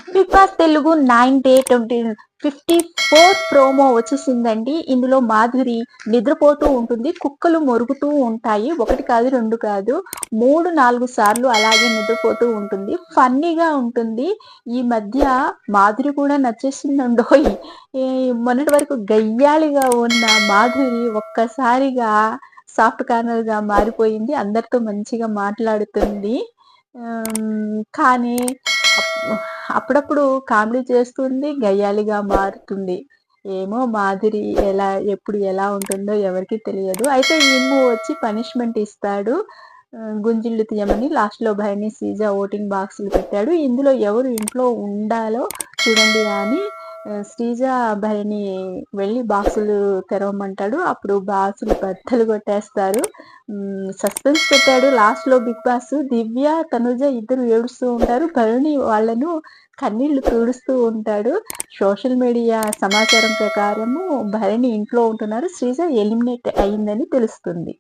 Big boss Telugu 9/8/2054 promo వచ్చేసిందండి. ఇందులో మాధురి నిద్రపోతూ ఉంటుంది. కుక్కలు మొరుగుతూ ఉంటాయి. 1 కాదు, 2 కాదు, 3, 4 సార్లు అలాగే నిద్రపోతూ ఉంటుంది. ఫన్నీగా ఉంటుంది. ఈ మధ్య మాధురి కూడా నచ్చేసిందండోయ్! ఈ మొన్నటి వరకు గయ్యాళిగా ఉన్న మాధురి ఒక్కసారిగా సాఫ్ట్ కార్నర్‌గా మారిపోయింది. అందరితో మంచిగా మాట్లాడుతుంది. కానీ అప్పుడప్పుడు కామెడీ చేస్తుంది, గయ్యాళిగా మారుతుంది. ఏమో మాధురి ఎప్పుడు ఎలా ఉంటుందో ఎవరికీ తెలియదు. అయితే ఇమ్ము వచ్చి పనిష్మెంట్ ఇస్తాడు. గుంజిళ్ళు తీయమని. లాస్ట్‌లో భరణి, శ్రీజ ఓటింగ్ బాక్సులు పెట్టాడు. ఇందులో ఎవరు ఇంట్లో ఉండాలో చూడండి అని శ్రీజ, భరణి వెళ్ళి బాక్సులు తెరవమంటాడు. అప్పుడు బాక్సులు బద్దలు కొట్టేస్తారు. సస్పెన్స్ పెట్టాడు లాస్ట్‌లో బిగ్ బాస్. దివ్య, తనుజ ఇద్దరు ఏడుస్తూ ఉంటారు. భరణి వాళ్ళను కన్నీళ్లు తుడుస్తూ ఉంటాడు. సోషల్ మీడియా సమాచారం ప్రకారము భరణి ఇంట్లో ఉంటున్నారు. శ్రీజ ఎలిమినేట్ అయిందని తెలుస్తుంది.